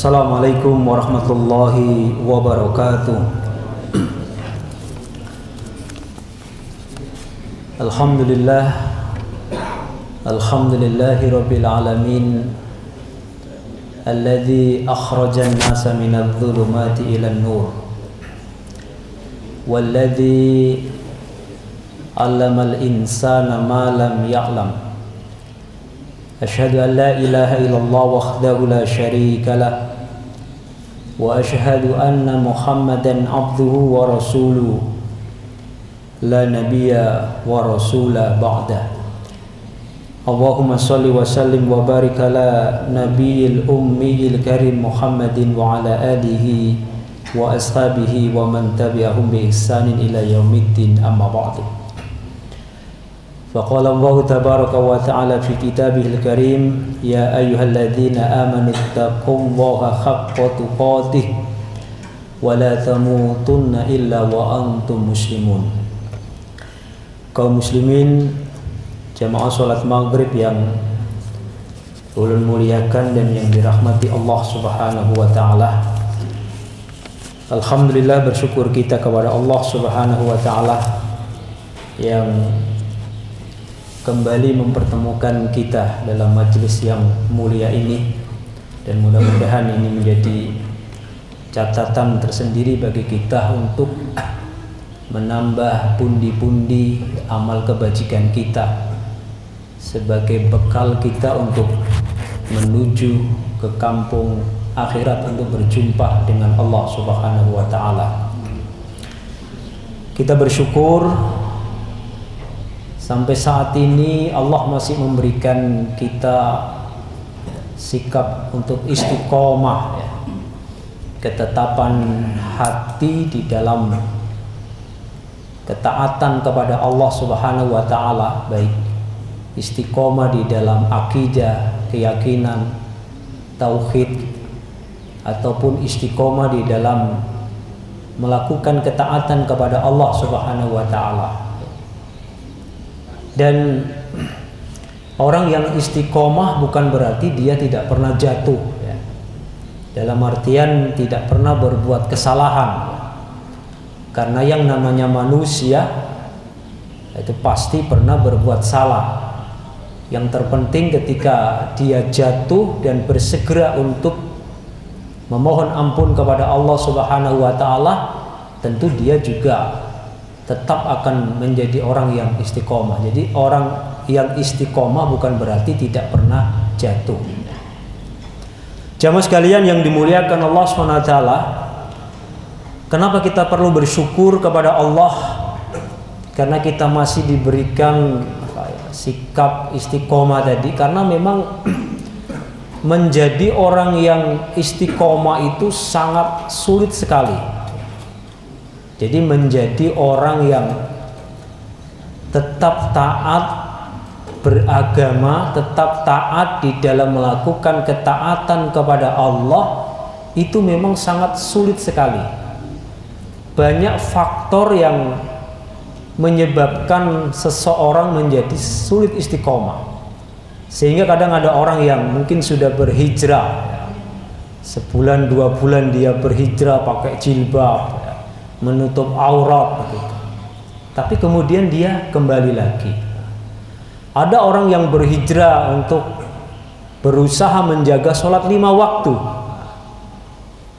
Assalamualaikum warahmatullahi wabarakatuh. Alhamdulillahi rabbil alamin, alladzi akhrajan nasa minadh dhulumati ilan nur, walladzi 'allamal insana ma lam ya'lam. Asyhadu an la ilaha illallah wahdahu la syarika lah, wa asyhadu anna Muhammadan abduhu wa rasuluhu, la nabiyya wa rasula ba'dah. Allahumma salli wa sallim wa barik ala nabiyil ummiyil karim Muhammadin wa ala alihi wa ashabihi wa man tabi'ahum bi ihsanin ila yaumiddin, amma ba'du. Faqala Allah tabaraka wa ta'ala fi kitabihil karim, ya ayyuhalladzina amanu taqullaha haqqa tuqatih wa la tamutunna illa wa antum muslimun. Kaum muslimin, jamaah salat maghrib yang ulun muliakan dan yang dirahmati Allah subhanahu wa ta'ala, alhamdulillah, bersyukur kita kepada Allah subhanahu wa ta'ala yang kembali mempertemukan kita dalam majelis yang mulia ini, dan mudah-mudahan ini menjadi catatan tersendiri bagi kita untuk menambah pundi-pundi amal kebajikan kita sebagai bekal kita untuk menuju ke kampung akhirat untuk berjumpa dengan Allah Subhanahu wa ta'ala. Kita bersyukur sampai saat ini Allah masih memberikan kita sikap untuk istiqomah, ketetapan hati di dalam ketaatan kepada Allah Subhanahu wa ta'ala, baik istiqomah di dalam akidah, keyakinan, tauhid, ataupun istiqomah di dalam melakukan ketaatan kepada Allah Subhanahu wa ta'ala. Dan orang yang istiqomah bukan berarti dia tidak pernah jatuh, ya. Dalam artian tidak pernah berbuat kesalahan, karena yang namanya manusia itu pasti pernah berbuat salah. Yang terpenting ketika dia jatuh dan bersegera untuk memohon ampun kepada Allah Subhanahu wa ta'ala, tentu dia juga tetap akan menjadi orang yang istiqomah. Jadi orang yang istiqomah bukan berarti tidak pernah jatuh. Jamaah sekalian yang dimuliakan Allah SWT, kenapa kita perlu bersyukur kepada Allah? Karena kita masih diberikan sikap istiqomah tadi. Karena memang menjadi orang yang istiqomah itu sangat sulit sekali. Jadi menjadi orang yang tetap taat beragama, tetap taat di dalam melakukan ketaatan kepada Allah, itu memang sangat sulit sekali. Banyak faktor yang menyebabkan seseorang menjadi sulit istiqomah. Sehingga kadang ada orang yang mungkin sudah berhijrah, sebulan 2 bulan dia berhijrah pakai jilbab, menutup aurat begitu, tapi kemudian dia kembali lagi. Ada orang yang berhijrah untuk berusaha menjaga sholat 5 waktu,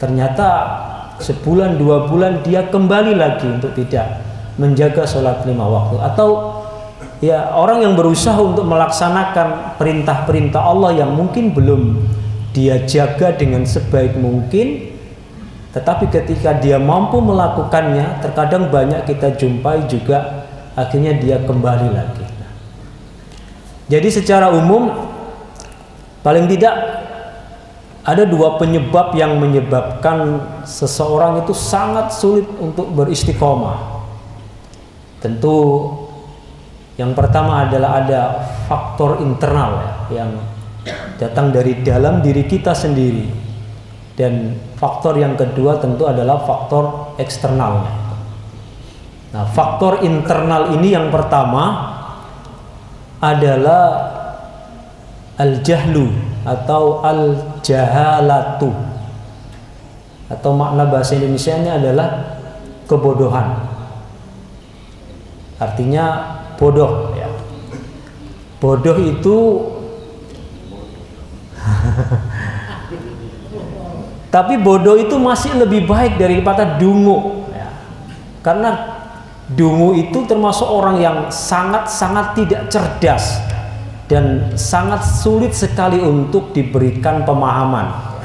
ternyata sebulan 2 bulan dia kembali lagi untuk tidak menjaga sholat 5 waktu. Atau ya, orang yang berusaha untuk melaksanakan perintah-perintah Allah yang mungkin belum dia jaga dengan sebaik mungkin, tetapi ketika dia mampu melakukannya, terkadang banyak kita jumpai juga akhirnya dia kembali lagi. Jadi secara umum, paling tidak ada 2 penyebab yang menyebabkan seseorang itu sangat sulit untuk beristiqomah. Tentu yang pertama adalah ada faktor internal, ya, yang datang dari dalam diri kita sendiri. Dan faktor yang kedua tentu adalah faktor eksternalnya. Nah, faktor internal ini yang pertama adalah al-jahlu atau al-jahalatu. atau makna bahasa Indonesianya adalah kebodohan. Artinya bodoh ya. Bodoh itu tapi bodoh itu masih lebih baik daripada dungu ya. Karena dungu itu termasuk orang yang sangat-sangat tidak cerdas dan sangat sulit sekali untuk diberikan pemahaman.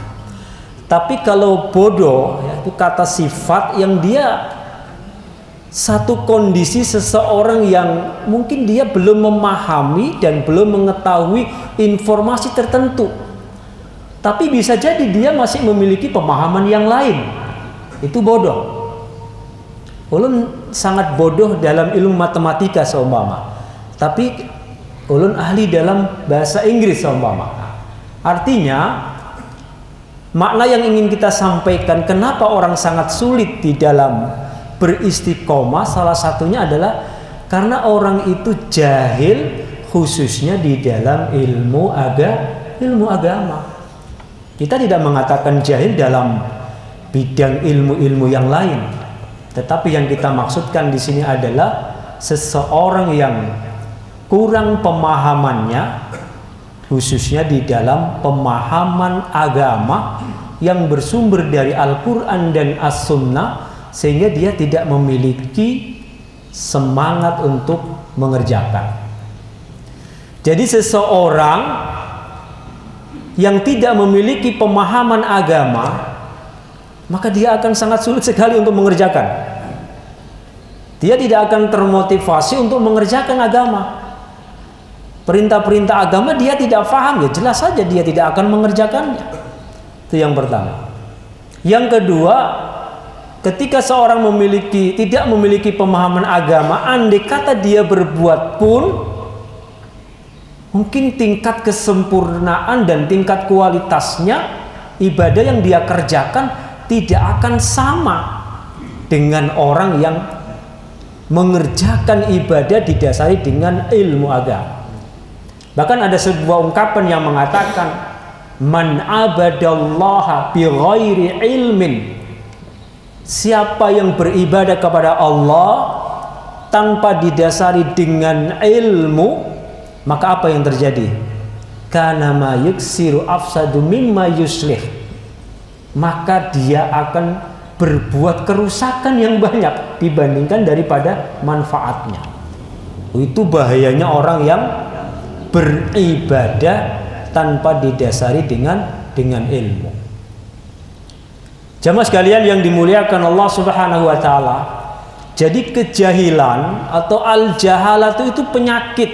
Tapi kalau bodoh ya, itu kata sifat yang dia satu kondisi seseorang yang mungkin dia belum memahami dan belum mengetahui informasi tertentu, tapi bisa jadi dia masih memiliki pemahaman yang lain. Itu bodoh. Ulun sangat bodoh dalam ilmu matematika seumpama, tapi ulun ahli dalam bahasa Inggris seumpama. Artinya makna yang ingin kita sampaikan kenapa orang sangat sulit di dalam beristiqomah, salah satunya adalah karena orang itu jahil, khususnya di dalam ilmu agama. Kita tidak mengatakan jahil dalam bidang ilmu-ilmu yang lain, tetapi yang kita maksudkan di sini adalah seseorang yang kurang pemahamannya, khususnya di dalam pemahaman agama yang bersumber dari Al-Quran dan As-Sunnah, sehingga dia tidak memiliki semangat untuk mengerjakan. Jadi seseorang yang tidak memiliki pemahaman agama, maka dia akan sangat sulit sekali untuk mengerjakan. Dia tidak akan termotivasi untuk mengerjakan agama. Perintah-perintah agama dia tidak paham, ya jelas saja dia tidak akan mengerjakannya. Itu yang pertama. Yang kedua, ketika seorang tidak memiliki pemahaman agama, andai kata dia berbuat pun, mungkin tingkat kesempurnaan dan tingkat kualitasnya ibadah yang dia kerjakan tidak akan sama dengan orang yang mengerjakan ibadah didasari dengan ilmu agama. Bahkan ada sebuah ungkapan yang mengatakan, man abadallaha bi ghairi ilmin, siapa yang beribadah kepada Allah tanpa didasari dengan ilmu, maka apa yang terjadi? Kana ma yuksiru afsadu mimma yuslih, maka dia akan berbuat kerusakan yang banyak dibandingkan daripada manfaatnya. Itu bahayanya orang yang beribadah tanpa didasari dengan ilmu. Jamaah sekalian yang dimuliakan Allah Subhanahu wa taala, jadi kejahilan atau al-jahalatu itu penyakit.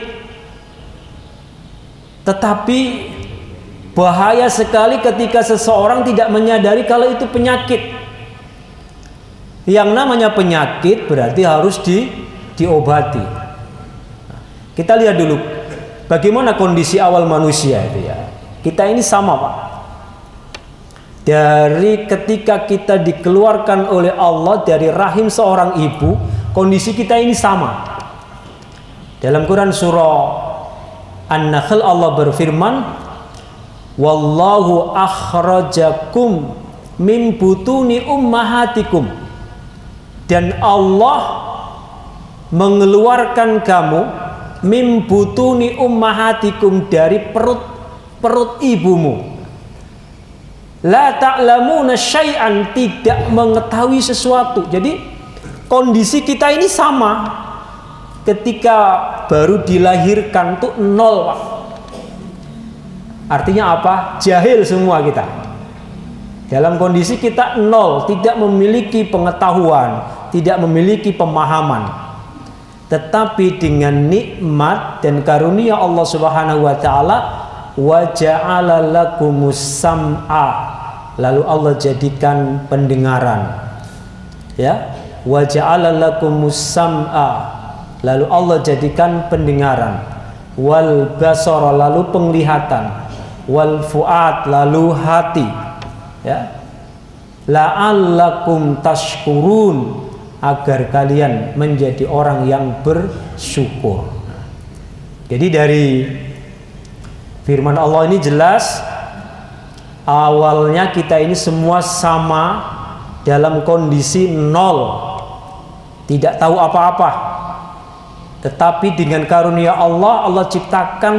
Tetapi bahaya sekali ketika seseorang tidak menyadari kalau itu penyakit. Yang namanya penyakit berarti harus diobati. Kita lihat dulu bagaimana kondisi awal manusia itu ya. Kita ini sama, Pak. Dari ketika kita dikeluarkan oleh Allah dari rahim seorang ibu, kondisi kita ini sama. Dalam Quran surah An-Nahl Allah berfirman, wallahu akhrajakum min butuni ummahatikum, dan Allah mengeluarkan kamu min butuni ummahatikum, dari perut ibumu, la ta'lamuna syai'an, tidak mengetahui sesuatu. Jadi kondisi kita ini sama. Ketika baru dilahirkan tuh nol, Pak. Artinya apa? Jahil semua kita. Dalam kondisi kita nol, tidak memiliki pengetahuan, tidak memiliki pemahaman. Tetapi dengan nikmat dan karunia Allah Subhanahu wa taala, wa ja'ala lakumus sam'a, lalu Allah jadikan pendengaran. Ya, wa ja'ala lakumus sam'a, lalu Allah jadikan pendengaran, wal basara, lalu penglihatan, wal fuad, lalu hati, ya, la'allakum tashkurun, agar kalian menjadi orang yang bersyukur. Jadi dari firman Allah ini jelas awalnya kita ini semua sama dalam kondisi nol, tidak tahu apa-apa. Tetapi dengan karunia Allah, Allah ciptakan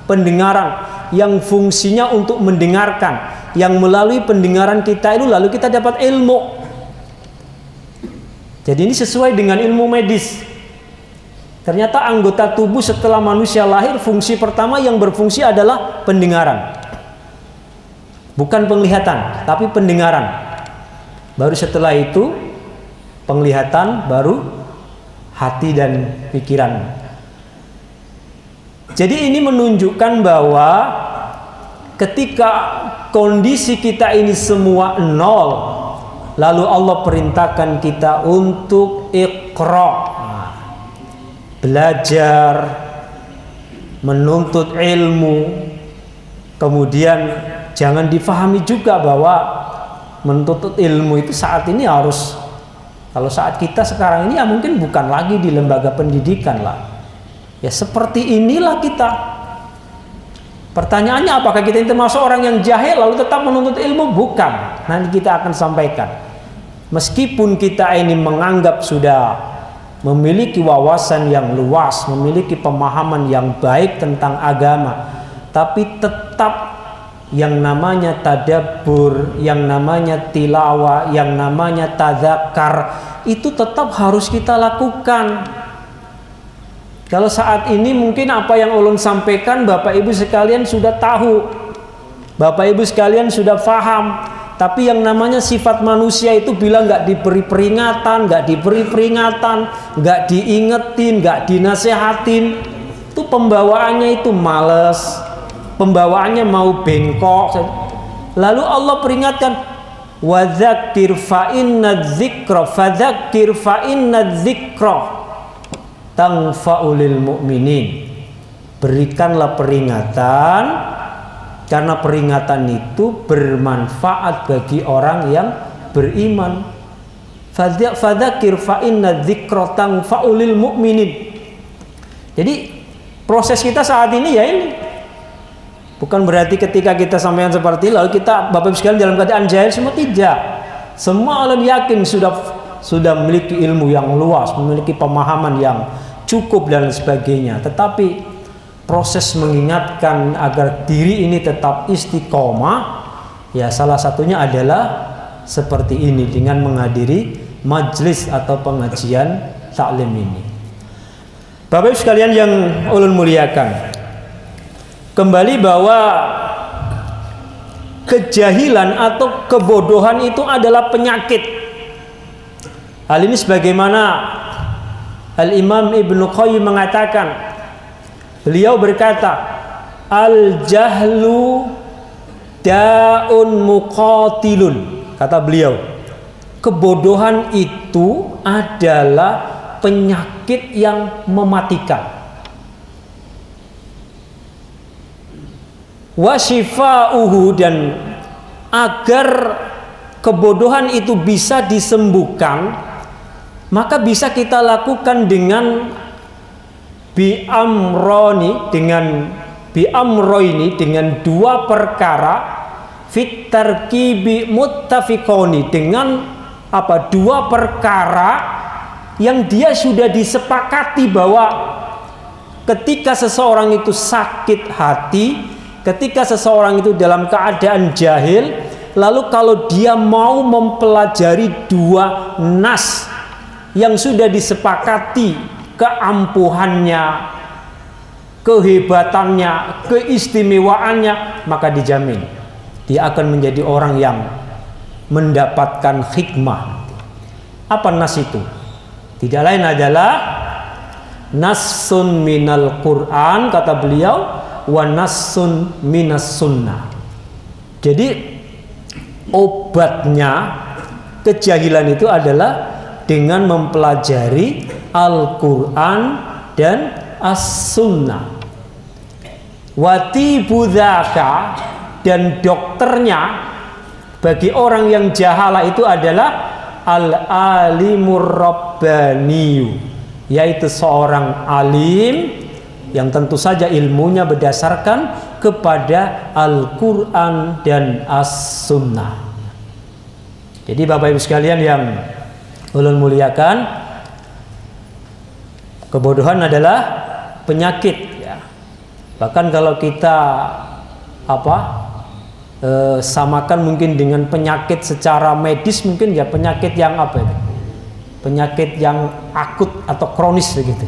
pendengaran yang fungsinya untuk mendengarkan, yang melalui pendengaran kita itu lalu kita dapat ilmu. Jadi ini sesuai dengan ilmu medis. Ternyata anggota tubuh setelah manusia lahir, fungsi pertama yang berfungsi adalah pendengaran. Bukan penglihatan, tapi pendengaran. Baru setelah itu penglihatan, baru hati dan pikiran. Jadi ini menunjukkan bahwa ketika kondisi kita ini semua nol, lalu Allah perintahkan kita untuk iqra, belajar, menuntut ilmu. Kemudian jangan difahami juga bahwa menuntut ilmu itu saat ini harus, kalau saat kita sekarang ini ya mungkin bukan lagi di lembaga pendidikan lah. Ya seperti inilah kita. Pertanyaannya, apakah kita itu termasuk orang yang jahil lalu tetap menuntut ilmu? Bukan. Nanti kita akan sampaikan. Meskipun kita ini menganggap sudah memiliki wawasan yang luas, memiliki pemahaman yang baik tentang agama, tapi tetap yang namanya tadabbur, yang namanya tilawah, yang namanya tadzakar itu tetap harus kita lakukan. Kalau saat ini mungkin apa yang ulun sampaikan Bapak Ibu sekalian sudah tahu, Bapak Ibu sekalian sudah paham. Tapi yang namanya sifat manusia itu bila nggak diberi peringatan, nggak diingetin, nggak dinasehatin, itu pembawaannya itu males, pembawaannya mau bengkok. Lalu Allah peringatkan, wadzakir fa inna dzikra, fadzakir fa inna dzikra tanfa'ulil mu'minin. Berikanlah peringatan, karena peringatan itu bermanfaat bagi orang yang beriman. Fadzakir fa inna dzikra tanfa'ulil mu'minin. Jadi proses kita saat ini ya ini. Bukan berarti ketika kita sampaikan seperti lalu kita Bapak Ibu sekalian dalam keadaan jahil semua, tidak. Semua orang yakin sudah memiliki ilmu yang luas, memiliki pemahaman yang cukup dan sebagainya. Tetapi proses mengingatkan agar diri ini tetap istiqomah, ya salah satunya adalah seperti ini, dengan menghadiri majlis atau pengajian taklim ini. Bapak Ibu sekalian yang ulun muliakan, kembali bahwa kejahilan atau kebodohan itu adalah penyakit. Hal ini sebagaimana Al-Imam Ibnu Qayyim mengatakan, beliau berkata, al-jahlu da'un muqatilun. Kata beliau, kebodohan itu adalah penyakit yang mematikan. Wa shifa'uhu, dan agar kebodohan itu bisa disembuhkan, maka bisa kita lakukan dengan biamroini, dengan dua perkara, fit tarkibi muttafiqoni, dengan apa, dua perkara yang dia sudah disepakati bahwa ketika seseorang itu sakit hati, ketika seseorang itu dalam keadaan jahil, lalu kalau dia mau mempelajari dua nas yang sudah disepakati keampuhannya, kehebatannya, keistimewaannya, maka dijamin dia akan menjadi orang yang mendapatkan hikmah. Apa nas itu? Tidak lain adalah nassun minal Quran, kata beliau, wa nassun minas sunnah. Jadi obatnya kejahilan itu adalah dengan mempelajari Al-Quran dan As-Sunnah. Wati budzaka, dan dokternya bagi orang yang jahala itu adalah al-alimur rabbaniyu, yaitu seorang alim yang tentu saja ilmunya berdasarkan kepada Al-Quran dan As-Sunnah. Jadi Bapak Ibu sekalian yang ulun muliakan, kebodohan adalah penyakit ya. Bahkan kalau kita samakan mungkin dengan penyakit secara medis, mungkin ya penyakit yang penyakit yang akut atau kronis begitu.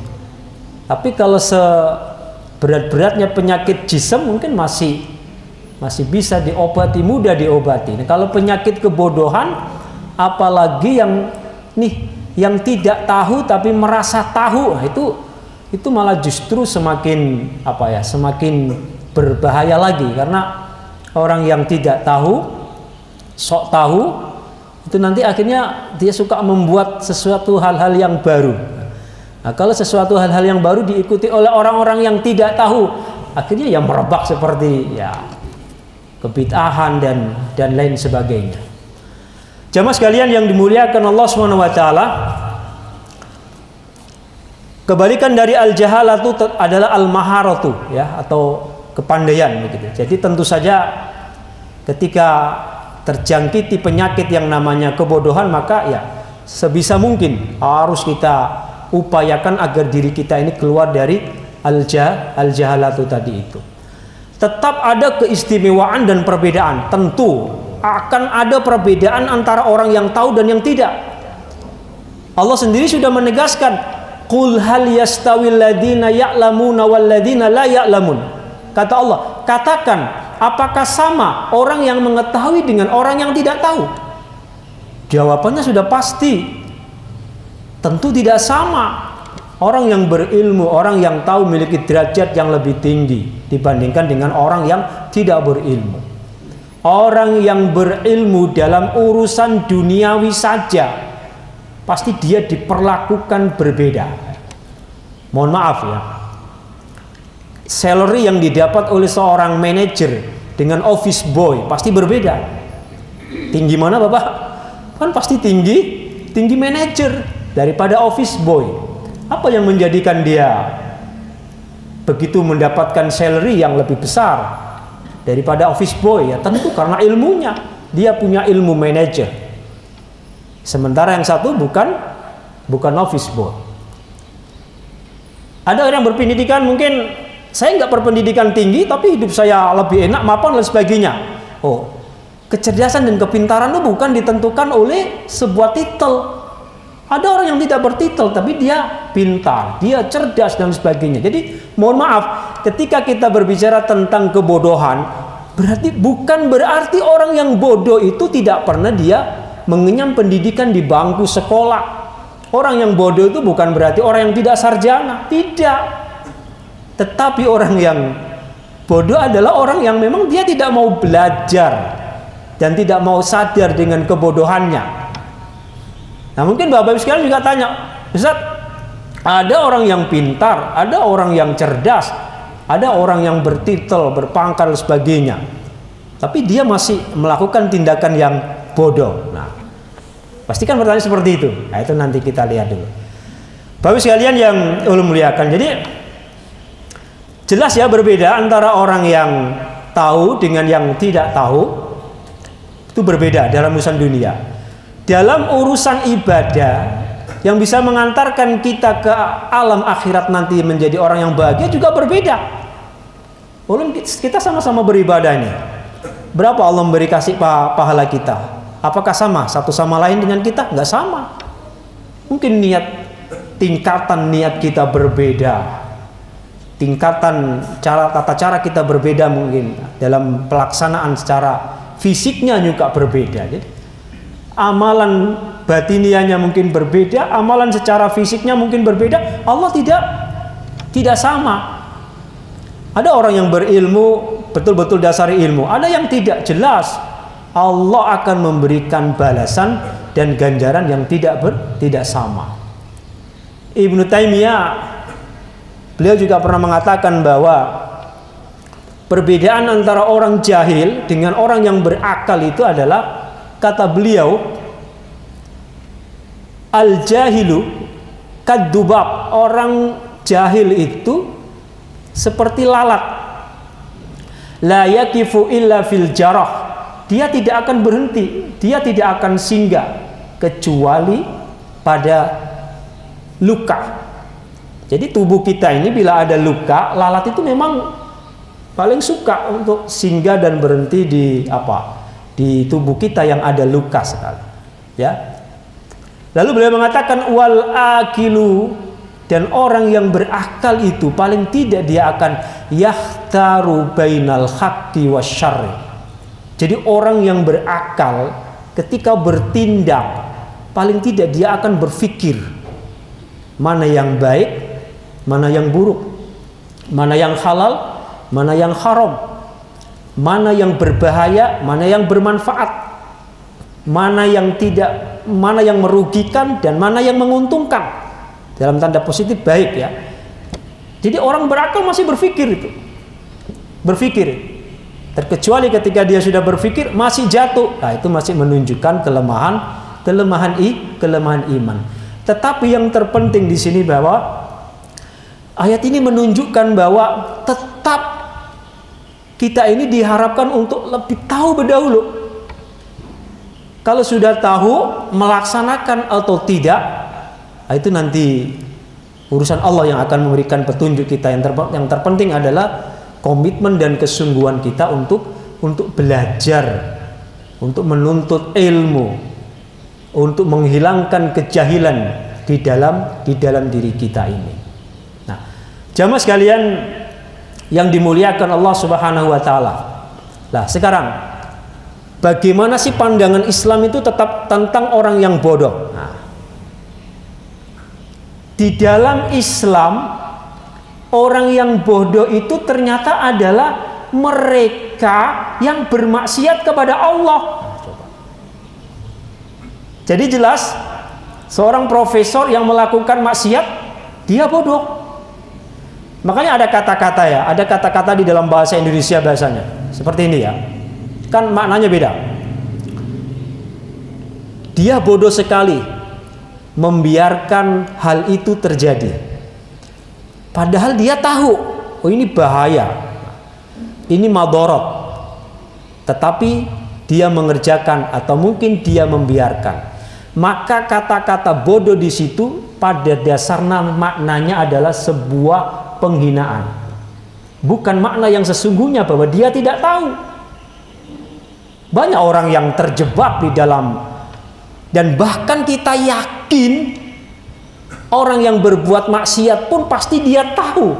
Tapi kalau seberat-beratnya penyakit jism mungkin masih bisa diobati, mudah diobati. Nah, kalau penyakit kebodohan, apalagi yang tidak tahu tapi merasa tahu, nah, itu malah justru semakin semakin berbahaya lagi, karena orang yang tidak tahu, sok tahu, itu nanti akhirnya dia suka membuat sesuatu hal-hal yang baru. Nah, kalau sesuatu hal-hal yang baru diikuti oleh orang-orang yang tidak tahu, akhirnya ya merebak seperti ya kebid'ahan dan lain sebagainya. Jamaah sekalian yang dimuliakan Allah Subhanahu wa taala, kebalikan dari al-jahalatu adalah al-maharatu ya, atau kepandaian begitu. Jadi tentu saja ketika terjangkiti penyakit yang namanya kebodohan, maka ya sebisa mungkin harus kita upayakan agar diri kita ini keluar dari al-jahalatu tadi itu. Tetap ada keistimewaan dan perbedaan. Tentu akan ada perbedaan antara orang yang tahu dan yang tidak. Allah sendiri sudah menegaskan, qul hal yastawil ladzina ya'lamuna wal ladzina la ya'lamun. Kata Allah, katakan, apakah sama orang yang mengetahui dengan orang yang tidak tahu? Jawabannya sudah pasti, tentu tidak sama. Orang yang berilmu, orang yang tahu memiliki derajat yang lebih tinggi dibandingkan dengan orang yang tidak berilmu. Orang yang berilmu dalam urusan duniawi saja, pasti dia diperlakukan berbeda. Mohon maaf ya, salary yang didapat oleh seorang manajer dengan office boy pasti berbeda. Tinggi mana Bapak? Kan pasti tinggi manajer daripada office boy. Apa yang menjadikan dia begitu mendapatkan salary yang lebih besar daripada office boy? Ya tentu karena ilmunya. Dia punya ilmu manajer. Sementara yang satu bukan office boy. Ada orang yang berpendidikan, mungkin saya nggak berpendidikan tinggi tapi hidup saya lebih enak, mapan dan sebagainya. Oh, kecerdasan dan kepintaran itu bukan ditentukan oleh sebuah titel. Ada orang yang tidak bertitel tapi dia pintar, dia cerdas dan sebagainya. Jadi mohon maaf, ketika kita berbicara tentang kebodohan, bukan berarti orang yang bodoh itu tidak pernah dia mengenyam pendidikan di bangku sekolah. Orang yang bodoh itu bukan berarti orang yang tidak sarjana, tidak. Tetapi orang yang bodoh adalah orang yang memang dia tidak mau belajar dan tidak mau sadar dengan kebodohannya. Nah, mungkin Bapak Ibu sekalian juga tanya, Ustaz, ada orang yang pintar, ada orang yang cerdas, ada orang yang bertitel, berpangkat dan sebagainya, tapi dia masih melakukan tindakan yang bodoh. Nah, pastikan pertanyaan seperti itu. Nah, itu nanti kita lihat dulu. Bapak Ibu sekalian yang Allah muliakan. Jadi jelas ya berbeda antara orang yang tahu dengan yang tidak tahu. Itu berbeda dalam urusan dunia. Dalam urusan ibadah yang bisa mengantarkan kita ke alam akhirat nanti menjadi orang yang bahagia juga berbeda. Kita sama-sama beribadah ini. Berapa Allah memberi kasih pahala kita? Apakah sama satu sama lain dengan kita? Enggak sama. Mungkin tingkatan niat kita berbeda. Tingkatan tata cara kita berbeda mungkin. Dalam pelaksanaan secara fisiknya juga berbeda. Jadi amalan batiniahnya mungkin berbeda, amalan secara fisiknya mungkin berbeda. Allah tidak sama. Ada orang yang berilmu, betul-betul dasari ilmu. Ada yang tidak, jelas Allah akan memberikan balasan dan ganjaran yang tidak sama. Ibnu Taimiyah, beliau juga pernah mengatakan bahwa perbedaan antara orang jahil dengan orang yang berakal itu adalah, kata beliau, al-jahilu kadubab, orang jahil itu seperti lalat, la yakifu illa fil jarah, dia tidak akan berhenti, dia tidak akan singgah kecuali pada luka. Jadi tubuh kita ini bila ada luka, lalat itu memang paling suka untuk singgah dan berhenti di tubuh kita yang ada luka sekali. Ya. Lalu beliau mengatakan wal akilu, dan orang yang berakal itu paling tidak dia akan yahtaru bainal haqqi wasyarri. Jadi orang yang berakal ketika bertindak paling tidak dia akan berpikir mana yang baik, mana yang buruk, mana yang halal, mana yang haram, mana yang berbahaya, mana yang bermanfaat, mana yang tidak, mana yang merugikan dan mana yang menguntungkan. Dalam tanda positif baik ya. Jadi orang berakal masih berpikir itu. Berpikir. Terkecuali ketika dia sudah berpikir masih jatuh. Nah, itu masih menunjukkan kelemahan iman. Tetapi yang terpenting di sini bahwa ayat ini menunjukkan bahwa tetap kita ini diharapkan untuk lebih tahu berdahulu. Kalau sudah tahu melaksanakan atau tidak, itu nanti urusan Allah yang akan memberikan petunjuk kita. Yang terpenting adalah komitmen dan kesungguhan kita untuk belajar, untuk menuntut ilmu, untuk menghilangkan kejahilan di dalam diri kita ini. Nah, jamaah sekalian yang dimuliakan Allah Subhanahu wa taala. Nah, sekarang bagaimana sih pandangan Islam itu tetap tentang orang yang bodoh? Nah, di dalam Islam, orang yang bodoh itu ternyata adalah mereka yang bermaksiat kepada Allah. Jadi jelas, seorang profesor yang melakukan maksiat, dia bodoh. Makanya ada kata-kata di dalam bahasa Indonesia bahasanya. Seperti ini ya. Kan maknanya beda. Dia bodoh sekali membiarkan hal itu terjadi. Padahal dia tahu, oh ini bahaya, ini madorot, tetapi dia mengerjakan atau mungkin dia membiarkan. Maka kata-kata bodoh di situ pada dasarnya maknanya adalah sebuah penghinaan. Bukan makna yang sesungguhnya bahwa dia tidak tahu. Banyak orang yang terjebak di dalam, dan bahkan kita yakin orang yang berbuat maksiat pun pasti dia tahu.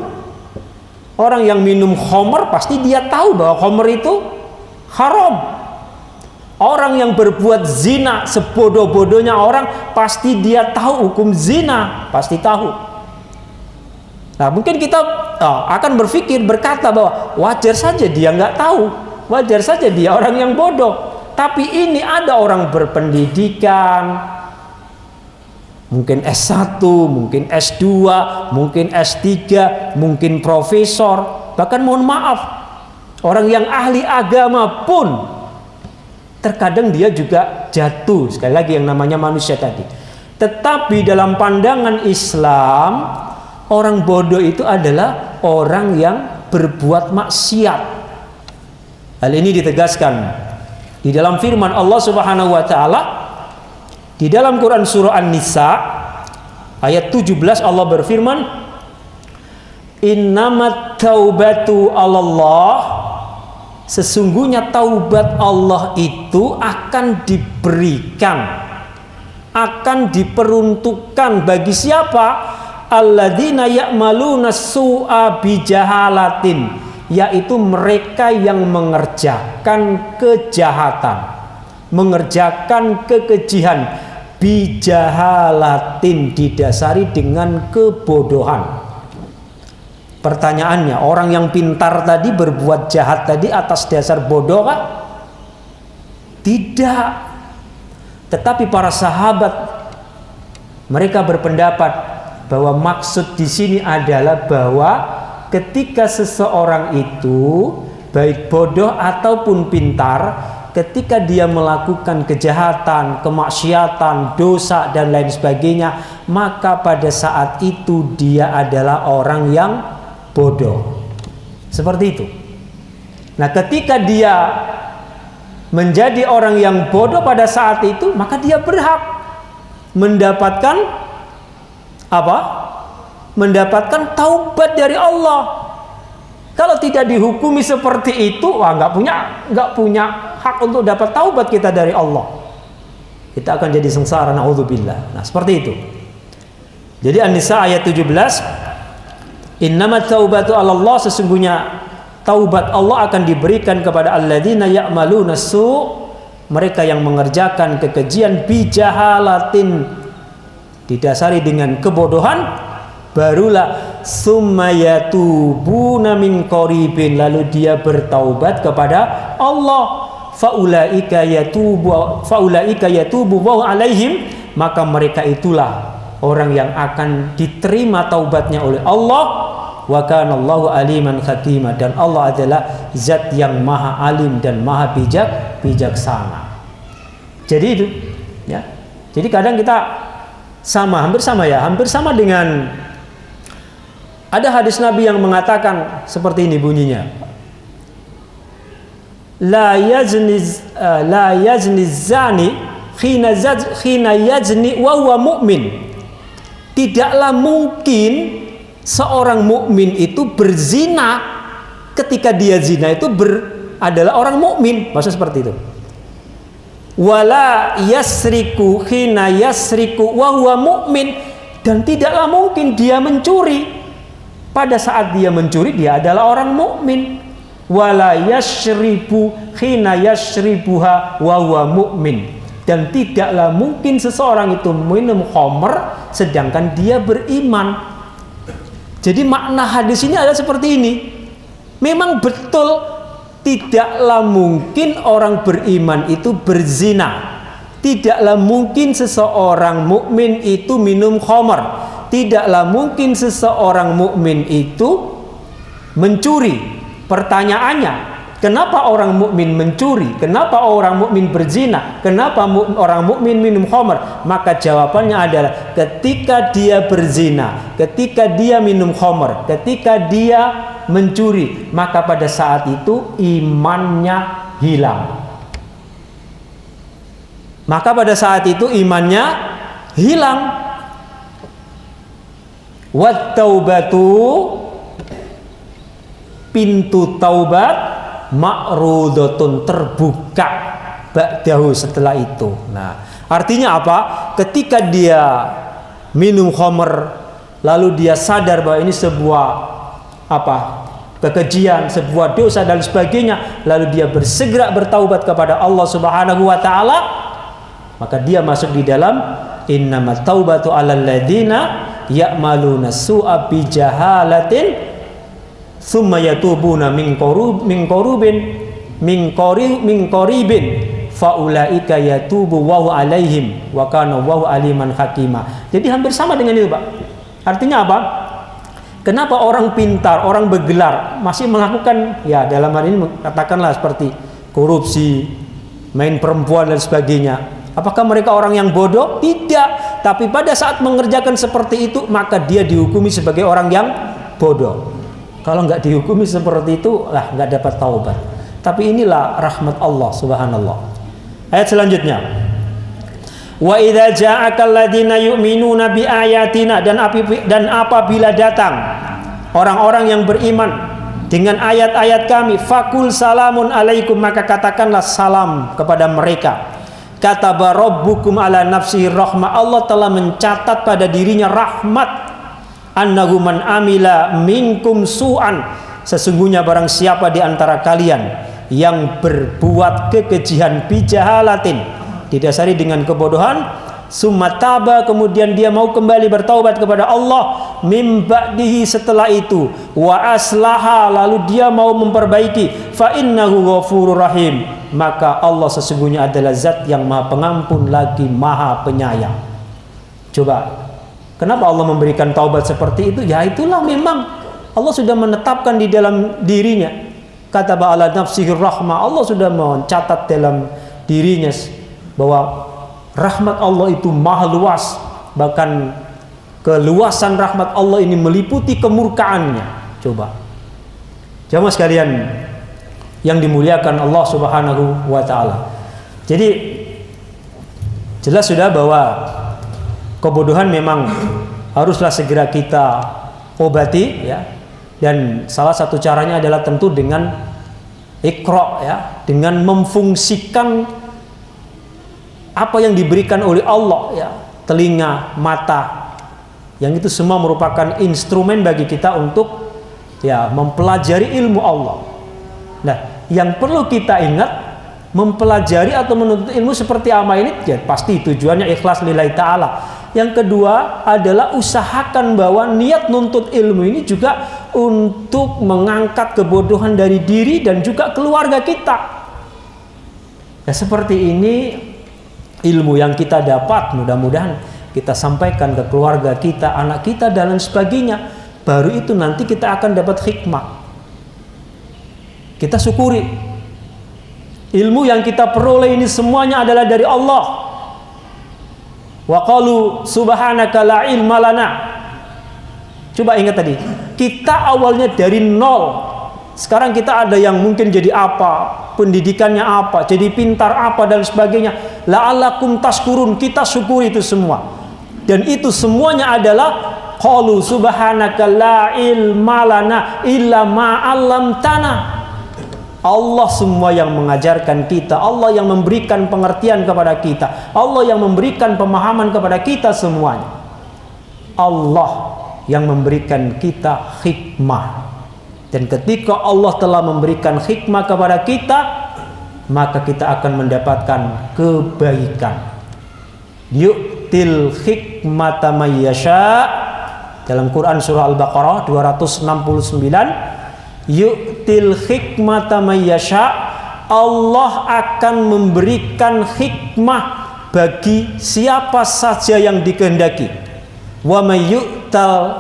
Orang yang minum khamr pasti dia tahu bahwa khamr itu haram. Orang yang berbuat zina, sebodoh-bodohnya orang, pasti dia tahu hukum zina, pasti tahu. Nah, mungkin kita akan berkata bahwa wajar saja dia nggak tahu, wajar saja dia orang yang bodoh. Tapi ini ada orang berpendidikan, mungkin S1, mungkin S2, mungkin S3, mungkin profesor, bahkan mohon maaf, orang yang ahli agama pun terkadang dia juga jatuh. Sekali lagi yang namanya manusia tadi. Tetapi dalam pandangan Islam, orang bodoh itu adalah orang yang berbuat maksiat. Hal ini ditegaskan di dalam firman Allah Subhanahu wa taala di dalam Quran surah An-Nisa ayat 17. Allah berfirman, innamat taubatu 'alallah, sesungguhnya taubat Allah itu akan diberikan, akan diperuntukkan bagi siapa? Alladzina ya'maluna su'a bijahalatin, yaitu mereka yang mengerjakan kejahatan, mengerjakan kekejian, bijahalatin, didasari dengan kebodohan. Pertanyaannya, orang yang pintar tadi berbuat jahat tadi atas dasar bodoh kah? Tidak. Tetapi para sahabat mereka berpendapat bahwa maksud di sini adalah bahwa ketika seseorang itu baik bodoh ataupun pintar, ketika dia melakukan kejahatan, kemaksiatan, dosa dan lain sebagainya, maka pada saat itu dia adalah orang yang bodoh. Seperti itu. Nah, ketika dia menjadi orang yang bodoh pada saat itu, maka dia berhak mendapatkan apa? Mendapatkan taubat dari Allah. Kalau tidak dihukumi seperti itu, wah, nggak punya hak untuk dapat taubat kita dari Allah. Kita akan jadi sengsara, naudzubillah. Nah, seperti itu. Jadi An-Nisa ayat 17, innamat taubatu 'alallah, sesungguhnya taubat Allah akan diberikan kepada alladzina ya'maluna su', mereka yang mengerjakan kekejian bijahalatin, didasari dengan kebodohan, barulah summayatubuna min qaribin, lalu dia bertaubat kepada Allah, faulaika yatubu wa alaihim, maka mereka itulah orang yang akan diterima taubatnya oleh Allah. Wa kana Allahu aliman hakima, dan Allah adalah zat yang maha alim dan maha bijaksana. Jadi itu ya. Jadi kadang kita hampir sama dengan ada hadis Nabi yang mengatakan seperti ini bunyinya, la yazni zani khina yazni wa huwa mu'min. Tidaklah mungkin seorang mukmin itu berzina ketika dia zina itu adalah orang mukmin, maksudnya seperti itu. Wala yasriku khina yasriku wa huwa mu'min, dan tidaklah mungkin dia mencuri pada saat dia mencuri dia adalah orang mukmin. Wala yashribu khina yashribuha wa huwa mu'min, dan tidaklah mungkin seseorang itu minum khamr sedangkan dia beriman. Jadi makna hadis ini adalah seperti ini. Memang betul tidaklah mungkin orang beriman itu berzina. Tidaklah mungkin seseorang mukmin itu minum khamr. Tidaklah mungkin seseorang mukmin itu mencuri. Pertanyaannya, kenapa orang mukmin mencuri? Kenapa orang mukmin berzina? Kenapa orang mukmin minum khamr? Maka jawabannya adalah ketika dia berzina, ketika dia minum khamr, ketika dia mencuri, maka pada saat itu imannya hilang. Maka pada saat itu imannya hilang. Wat taubatu, pintu taubat, ma'rudatun, terbuka ba'dahu, setelah itu. Nah, artinya apa? Ketika dia minum khamr lalu dia sadar bahwa ini sebuah kekejian, sebuah dosa dan sebagainya, lalu dia bersegera bertaubat kepada Allah Subhanahu wa taala, maka dia masuk di dalam innamat taubatu 'alal ladzina ya'maluna su'a bijahalatin tsumma yatubuna min qaribin faulaika yatubu wa alaihim wa kana wa aliman hakima. Jadi hampir sama dengan itu, Pak. Artinya apa? Kenapa orang pintar, orang bergelar masih melakukan, ya dalam hal ini katakanlah seperti korupsi, main perempuan dan sebagainya. Apakah mereka orang yang bodoh? Tidak. Tapi pada saat mengerjakan seperti itu, maka dia dihukumi sebagai orang yang bodoh. Kalau nggak dihukumi seperti itu, nggak dapat taubat. Tapi inilah rahmat Allah, subhanallah. Ayat selanjutnya, wa idza ja'aka alladziina yu'minuuna bi ayatina, dan apabila datang orang-orang yang beriman dengan ayat-ayat kami, fakul salamun alaikum, maka katakanlah salam kepada mereka. Kataba rabbukum ala nafsihi rahmah, Allah telah mencatat pada dirinya rahmat. Annahu man amila minkum su'an, sesungguhnya barang siapa di antara kalian yang berbuat kekejian bijahalatin, didasari dengan kebodohan, sumataba, kemudian dia mau kembali bertaubat kepada Allah, mim ba'dihi, setelah itu, wa aslaha, lalu dia mau memperbaiki, fa innahu ghafurur rahim, maka Allah sesungguhnya adalah zat yang maha pengampun lagi maha penyayang. Coba, kenapa Allah memberikan taubat seperti itu? Ya itulah, memang Allah sudah menetapkan di dalam dirinya. Kata ba'ala nafsihir rahmah, Allah sudah mencatat dalam dirinya bahwa rahmat Allah itu maha luas. Bahkan keluasan rahmat Allah ini meliputi kemurkaannya. Coba, jamaah sekalian yang dimuliakan Allah Subhanahu wa taala. Jadi jelas sudah bahwa kebodohan memang haruslah segera kita obati ya. Dan salah satu caranya adalah tentu dengan Iqra ya, dengan memfungsikan apa yang diberikan oleh Allah ya, telinga, mata, yang itu semua merupakan instrumen bagi kita untuk ya mempelajari ilmu Allah. Nah, yang perlu kita ingat, mempelajari atau menuntut ilmu seperti apa ini ya pasti tujuannya ikhlas lillahi ta'ala. Yang kedua adalah usahakan bahwa niat nuntut ilmu ini juga untuk mengangkat kebodohan dari diri dan juga keluarga kita. Ya seperti ini ilmu yang kita dapat, mudah-mudahan kita sampaikan ke keluarga kita, anak kita dan lain sebagainya. Baru itu nanti kita akan dapat hikmah. Kita syukuri ilmu yang kita peroleh ini semuanya adalah dari Allah. Wa qalu subhanaka la ilma lana. Coba ingat tadi, kita awalnya dari nol. Sekarang kita ada yang mungkin jadi apa, pendidikannya apa, jadi pintar apa dan sebagainya. La'allakum tashkurun, kita syukuri itu semua. Dan itu semuanya adalah qalu subhanaka la ilma lana illa ma 'allamtana. Allah semua yang mengajarkan kita, Allah yang memberikan pengertian kepada kita, Allah yang memberikan pemahaman kepada kita semuanya. Allah yang memberikan kita hikmah. Dan ketika Allah telah memberikan hikmah kepada kita, maka kita akan mendapatkan kebaikan. Yu'til hikmata may yasha. Dalam Quran surah Al-Baqarah 269, yu'til hikmata may yasha, Allah akan memberikan hikmah bagi siapa saja yang dikehendaki. Wa may yu'tal,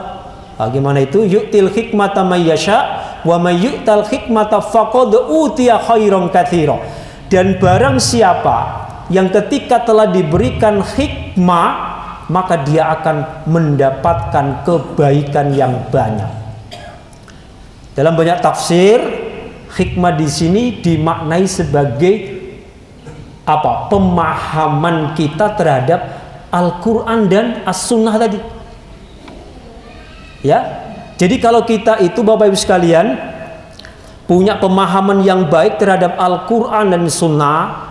bagaimana itu? Yu'til hikmata may yasha wa may yu'tal hikmata faqad utiya khairan katsira. Dan barang siapa yang ketika telah diberikan hikmah, maka dia akan mendapatkan kebaikan yang banyak. Dalam banyak tafsir, hikmah di sini dimaknai sebagai apa? Pemahaman kita terhadap Al-Quran dan As-Sunnah tadi. Ya, jadi kalau kita itu Bapak Ibu sekalian punya pemahaman yang baik terhadap Al-Quran dan Sunnah,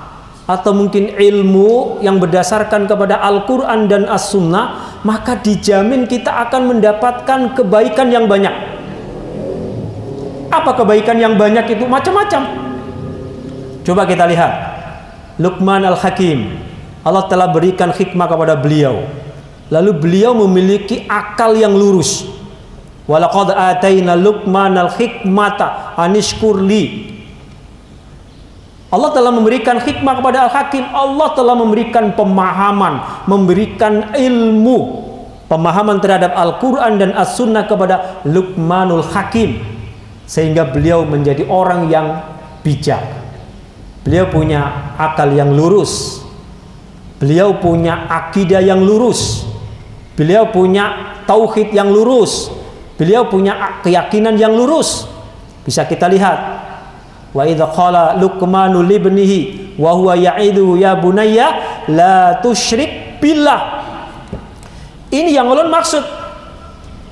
atau mungkin ilmu yang berdasarkan kepada Al-Quran dan As-Sunnah, maka dijamin kita akan mendapatkan kebaikan yang banyak. Apa kebaikan yang banyak itu? Macam-macam. Coba kita lihat Luqman Al-Hakim. Allah telah berikan hikmah kepada beliau. Lalu beliau memiliki akal yang lurus. Walaqad ataina Luqman al-hikmata anishkurli. Allah telah memberikan hikmah kepada Al-Hakim. Allah telah memberikan pemahaman, memberikan ilmu, pemahaman terhadap Al-Quran dan As-Sunnah kepada Luqmanul Hakim, sehingga beliau menjadi orang yang bijak. Beliau punya akal yang lurus, beliau punya akidah yang lurus, beliau punya tauhid yang lurus, beliau punya keyakinan yang lurus. Bisa kita lihat, wa idza qala Luqmanu libnihi wa huwa ya'idu ya bunayya la tusyrik billah. Ini yang ulun maksud.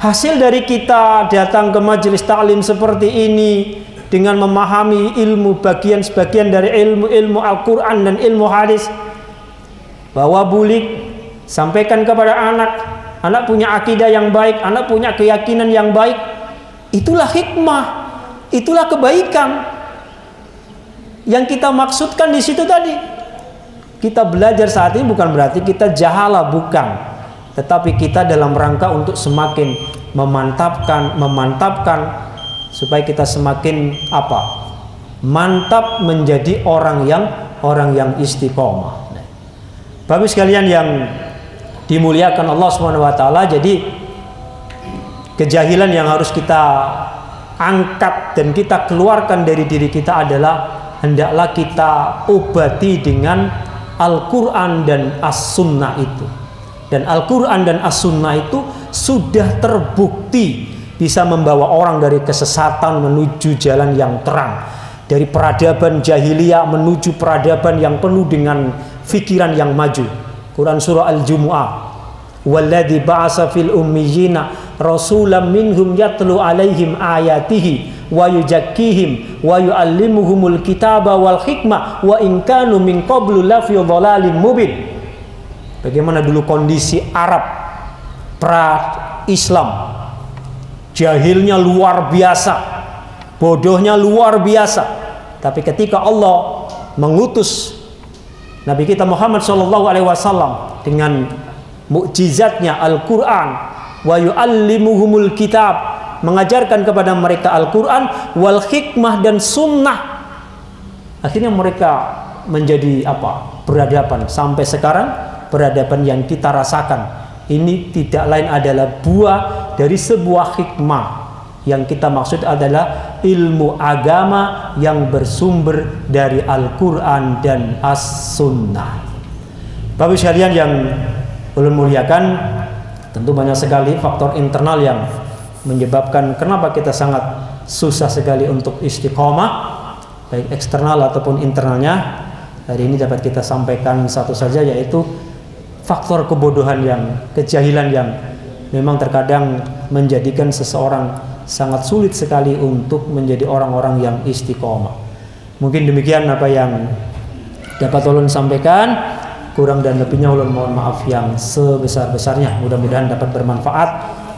Hasil dari kita datang ke majelis taklim seperti ini dengan memahami ilmu bagian-bagian dari ilmu Al-Quran dan ilmu hadis, bawa bulik, sampaikan kepada anak punya akidah yang baik, anak punya keyakinan yang baik. Itulah hikmah, itulah kebaikan yang kita maksudkan di situ tadi. Kita belajar saat ini bukan berarti kita jahala, bukan, tetapi kita dalam rangka untuk semakin memantapkan supaya kita semakin apa? Mantap menjadi orang yang istiqomah. Bapak sekalian yang dimuliakan Allah Subhanahu wa taala, jadi kejahilan yang harus kita angkat dan kita keluarkan dari diri kita adalah hendaklah kita obati dengan Al-Quran dan As-Sunnah itu. Dan Al-Quran dan As-Sunnah itu sudah terbukti bisa membawa orang dari kesesatan menuju jalan yang terang, dari peradaban jahiliyah menuju peradaban yang penuh dengan fikiran yang maju. Quran surah Al-Jumu'ah, walladzi ba'asa fil ummiyina rasulam minhum yatlu alaihim ayatihi wa yuzakkihim wa yuallimuhumul kitaba wal hikmah wa in kanu min qablu lafi dhalalin mubin. Bagaimana dulu kondisi Arab pra Islam, jahilnya luar biasa, bodohnya luar biasa. Tapi ketika Allah mengutus Nabi kita Muhammad SAW dengan mukjizatnya Al-Quran, wa yu'allimuhumul kitab, mengajarkan kepada mereka Al-Quran, wal hikmah dan sunnah, akhirnya mereka menjadi beradaban. Sampai sekarang peradaban yang kita rasakan ini tidak lain adalah buah dari sebuah hikmah. Yang kita maksud adalah ilmu agama yang bersumber dari Al-Quran dan As-Sunnah. Bapak sekalian yang ulun muliakan, tentu banyak sekali faktor internal yang menyebabkan kenapa kita sangat susah sekali untuk istiqomah, baik eksternal ataupun internalnya. Hari ini dapat kita sampaikan satu saja, yaitu faktor kebodohan kejahilan yang memang terkadang menjadikan seseorang sangat sulit sekali untuk menjadi orang-orang yang istiqomah. Mungkin demikian apa yang dapat ulun sampaikan. Kurang dan lebihnya ulun mohon maaf yang sebesar-besarnya. Mudah-mudahan dapat bermanfaat.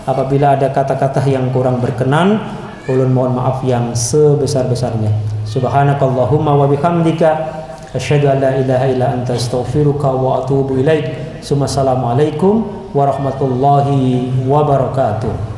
Apabila ada kata-kata yang kurang berkenan, ulun mohon maaf yang sebesar-besarnya. Subhanakallahumma wa bihamdika asyhadu an la ilaha illa anta astaghfiruka wa atubu ilaik. Assalamualaikum warahmatullahi wabarakatuh.